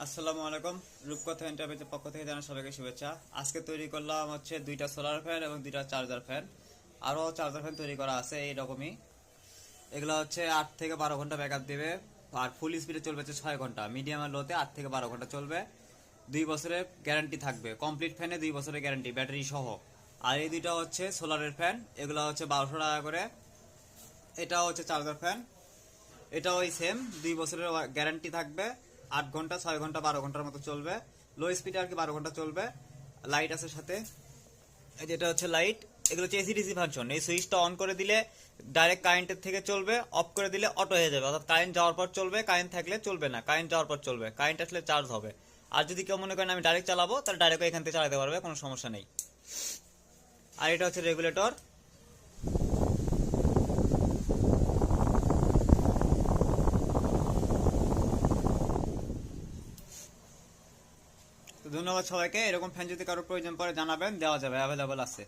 আসসালামু আলাইকুম। রূপকথা এন্টারপ্রাইজের পক্ষ থেকে জানাই সবাইকে শুভেচ্ছা। আজকে তৈরি করলাম হচ্ছে দুইটা সোলার ফ্যান এবং দুইটা চার্জার ফ্যান। আরও চার্জার ফ্যান তৈরি করা আছে এইরকমই। এগুলো হচ্ছে 8 থেকে 12 ঘন্টা ব্যাকআপ দিবে। আর ফুল স্পিডে চলবে হচ্ছে 6 ঘন্টা, মিডিয়াম আর লোতে 8 থেকে 12 ঘন্টা চলবে। 2 বছরের গ্যারান্টি থাকবে, কমপ্লিট ফ্যানে 2 বছরের গ্যারান্টি ব্যাটারি সহ। আর এই দুইটা হচ্ছে সোলারের ফ্যান, এগুলো হচ্ছে 1200 টাকা করে। এটা হচ্ছে চার্জার ফ্যান, এটা ওই সেম 2 বছরের গ্যারান্টি থাকবে। 8 ঘন্টা, 6 ঘন্টা, 12 ঘন্টার মতো চলবে। লো স্পিডে আর কি 12 ঘন্টা চলবে। লাইট আছে সাথে, এই যেটা হচ্ছে লাইট। এগুলো হচ্ছে এসিডিসি ভার্সন। এই সুইচটা অন করে দিলে ডাইরেক্ট কারেন্টের থেকে চলবে, অফ করে দিলে অটো হয়ে যাবে। অর্থাৎ কারেন্ট যাওয়ার পর চলবে, কারেন্ট থাকলে চলবে না, কারেন্ট যাওয়ার পর চলবে, কারেন্ট আসলে চার্জ হবে। আর যদি কেউ মনে করেন আমি ডাইরেক্ট চালাবো, তাহলে ডাইরেক্ট এখান থেকে চালাতে পারবে, কোনো সমস্যা নেই। আর এটা হচ্ছে রেগুলেটর। তো ধন্যবাদ সবাইকে। এরকম ফ্যান যদি কারোর প্রয়োজন পড়ে জানাবেন, দেওয়া যাবে, অ্যাভেলেবল আছে।